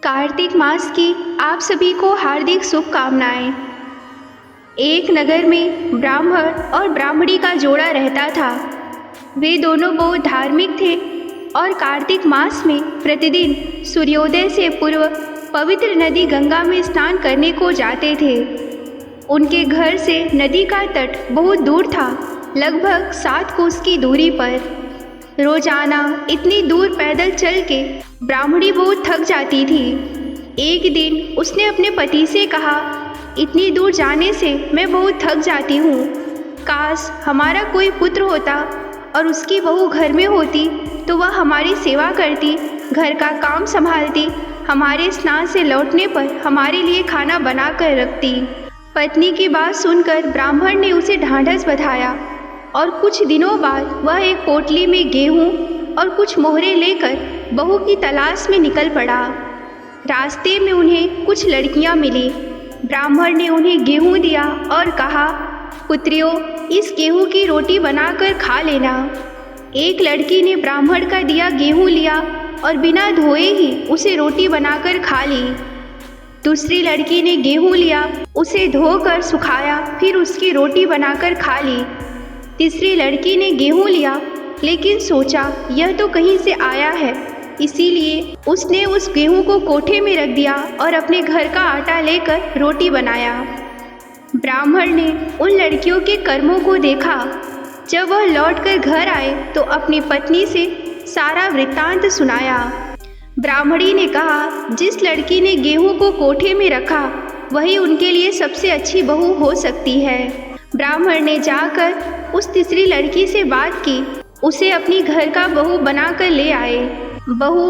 कार्तिक मास की आप सभी को हार्दिक शुभकामनाएं। एक नगर में ब्राह्मण और ब्राह्मणी का जोड़ा रहता था। वे दोनों बहुत धार्मिक थे और कार्तिक मास में प्रतिदिन सूर्योदय से पूर्व पवित्र नदी गंगा में स्नान करने को जाते थे। उनके घर से नदी का तट बहुत दूर था, लगभग 7 कोस की दूरी पर। रोजाना इतनी दूर पैदल चल के ब्राह्मणी बहुत थक जाती थी। एक दिन उसने अपने पति से कहा, इतनी दूर जाने से मैं बहुत थक जाती हूँ। काश हमारा कोई पुत्र होता और उसकी बहू घर में होती तो वह हमारी सेवा करती, घर का काम संभालती, हमारे स्नान से लौटने पर हमारे लिए खाना बना कर रखती। पत्नी की बात सुनकर ब्राह्मण ने उसे ढांढस बंधाया और कुछ दिनों बाद वह एक पोटली में गेहूँ और कुछ मोहरे लेकर बहू की तलाश में निकल पड़ा। रास्ते में उन्हें कुछ लड़कियां मिली। ब्राह्मण ने उन्हें गेहूँ दिया और कहा, पुत्रियों, इस गेहूँ की रोटी बनाकर खा लेना। एक लड़की ने ब्राह्मण का दिया गेहूँ लिया और बिना धोए ही उसे रोटी बनाकर खा ली। दूसरी लड़की ने गेहूँ लिया, उसे धोकर सुखाया, फिर उसकी रोटी बनाकर खा ली। तीसरी लड़की ने गेहूँ लिया लेकिन सोचा यह तो कहीं से आया है, इसीलिए उसने उस गेहूँ को कोठे में रख दिया और अपने घर का आटा लेकर रोटी बनाया। ब्राह्मण ने उन लड़कियों के कर्मों को देखा। जब वह लौटकर घर आए तो अपनी पत्नी से सारा वृत्तांत सुनाया। ब्राह्मणी ने कहा, जिस लड़की ने गेहूँ को कोठे में रखा वही उनके लिए सबसे अच्छी बहू हो सकती है। ब्राह्मण ने जाकर उस तीसरी लड़की से बात की, उसे अपनी घर का बहू बनाकर ले आए। बहू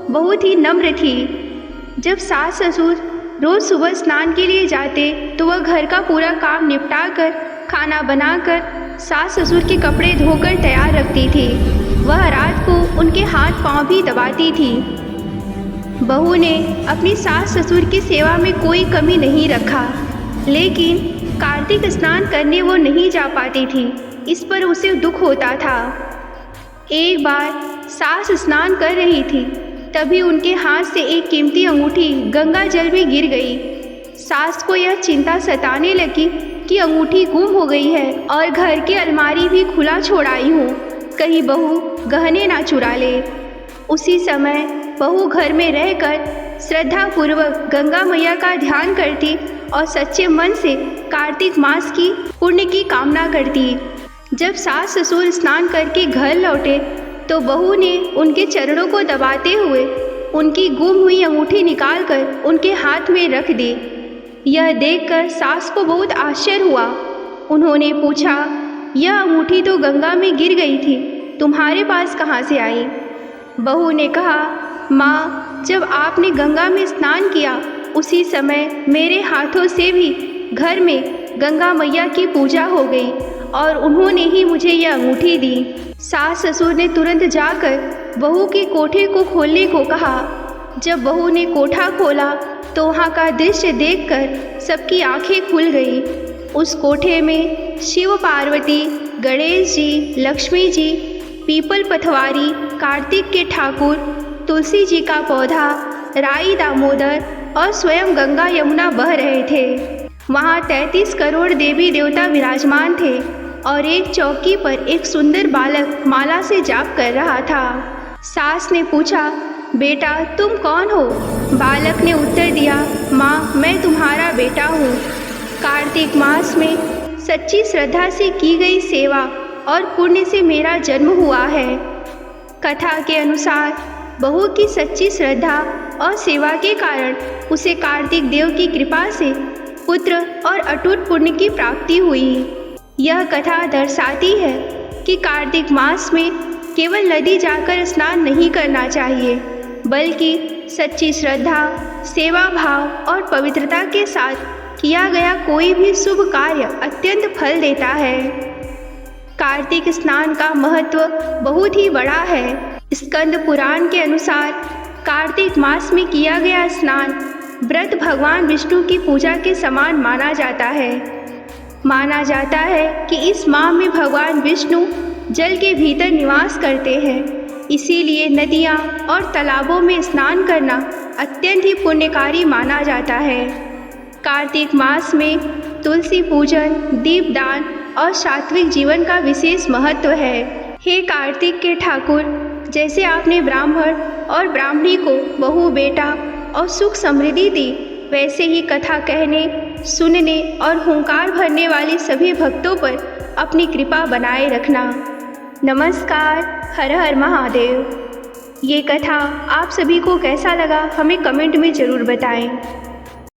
बहुत ही नम्र थी। जब सास ससुर रोज सुबह स्नान के लिए जाते तो वह घर का पूरा काम निपटा कर, खाना बनाकर, सास ससुर के कपड़े धोकर तैयार रखती थी। वह रात को उनके हाथ पांव भी दबाती थी। बहू ने अपनी सास ससुर की सेवा में कोई कमी नहीं रखा, लेकिन कार्तिक स्नान करने वो नहीं जा पाती थी। इस पर उसे दुख होता था। एक बार सास स्नान कर रही थी, तभी उनके हाथ से एक कीमती अंगूठी गंगा जल में गिर गई। सास को यह चिंता सताने लगी कि अंगूठी गुम हो गई है और घर की अलमारी भी खुला छोड़ आई हूँ, कहीं बहू गहने ना चुरा ले। उसी समय बहू घर में रहकर श्रद्धापूर्वक गंगा मैया का ध्यान करती और सच्चे मन से कार्तिक मास की पुण्य की कामना करती। जब सास ससुर स्नान करके घर लौटे तो बहू ने उनके चरणों को दबाते हुए उनकी गुम हुई अंगूठी निकालकर उनके हाथ में रख दी। यह देखकर सास को बहुत आश्चर्य हुआ। उन्होंने पूछा, यह अंगूठी तो गंगा में गिर गई थी, तुम्हारे पास कहाँ से आई? बहू ने कहा, माँ, जब आपने गंगा में स्नान किया उसी समय मेरे हाथों से भी घर में गंगा मैया की पूजा हो गई और उन्होंने ही मुझे यह अंगूठी दी। सास ससुर ने तुरंत जाकर बहू के कोठे को खोलने को कहा। जब बहू ने कोठा खोला तो वहाँ का दृश्य देखकर सबकी आंखें खुल गई। उस कोठे में शिव पार्वती, गणेश जी, लक्ष्मी जी, पीपल पथवारी, कार्तिक के ठाकुर, तुलसी जी का पौधा, राई दामोदर और स्वयं गंगा यमुना बह रहे थे। वहाँ 33 करोड़ देवी देवता विराजमान थे और एक चौकी पर एक सुंदर बालक माला से जाप कर रहा था। सास ने पूछा, बेटा तुम कौन हो? बालक ने उत्तर दिया, माँ, मैं तुम्हारा बेटा हूँ। कार्तिक मास में सच्ची श्रद्धा से की गई सेवा और पुण्य से मेरा जन्म हुआ है। कथा के अनुसार बहू की सच्ची श्रद्धा और सेवा के कारण उसे कार्तिक देव की कृपा से पुत्र और अटूट पुण्य की प्राप्ति हुई। यह कथा दर्शाती है कि कार्तिक मास में केवल नदी जाकर स्नान नहीं करना चाहिए, बल्कि सच्ची श्रद्धा, सेवा भाव और पवित्रता के साथ किया गया कोई भी शुभ कार्य अत्यंत फल देता है। कार्तिक स्नान का महत्व बहुत ही बड़ा है। स्कंद पुराण के अनुसार कार्तिक मास में किया गया स्नान व्रत भगवान विष्णु की पूजा के समान माना जाता है। माना जाता है कि इस माह में भगवान विष्णु जल के भीतर निवास करते हैं। इसीलिए नदियाँ और तालाबों में स्नान करना अत्यंत ही पुण्यकारी माना जाता है। कार्तिक मास में तुलसी पूजन, दीपदान और सात्विक जीवन का विशेष महत्व है। हे कार्तिक के ठाकुर, जैसे आपने ब्राह्मण और ब्राह्मणी को बहू, बेटा और सुख समृद्धि दी, वैसे ही कथा कहने, सुनने और हुंकार भरने वाले सभी भक्तों पर अपनी कृपा बनाए रखना। नमस्कार। हर हर महादेव। ये कथा आप सभी को कैसा लगा हमें कमेंट में ज़रूर बताएं।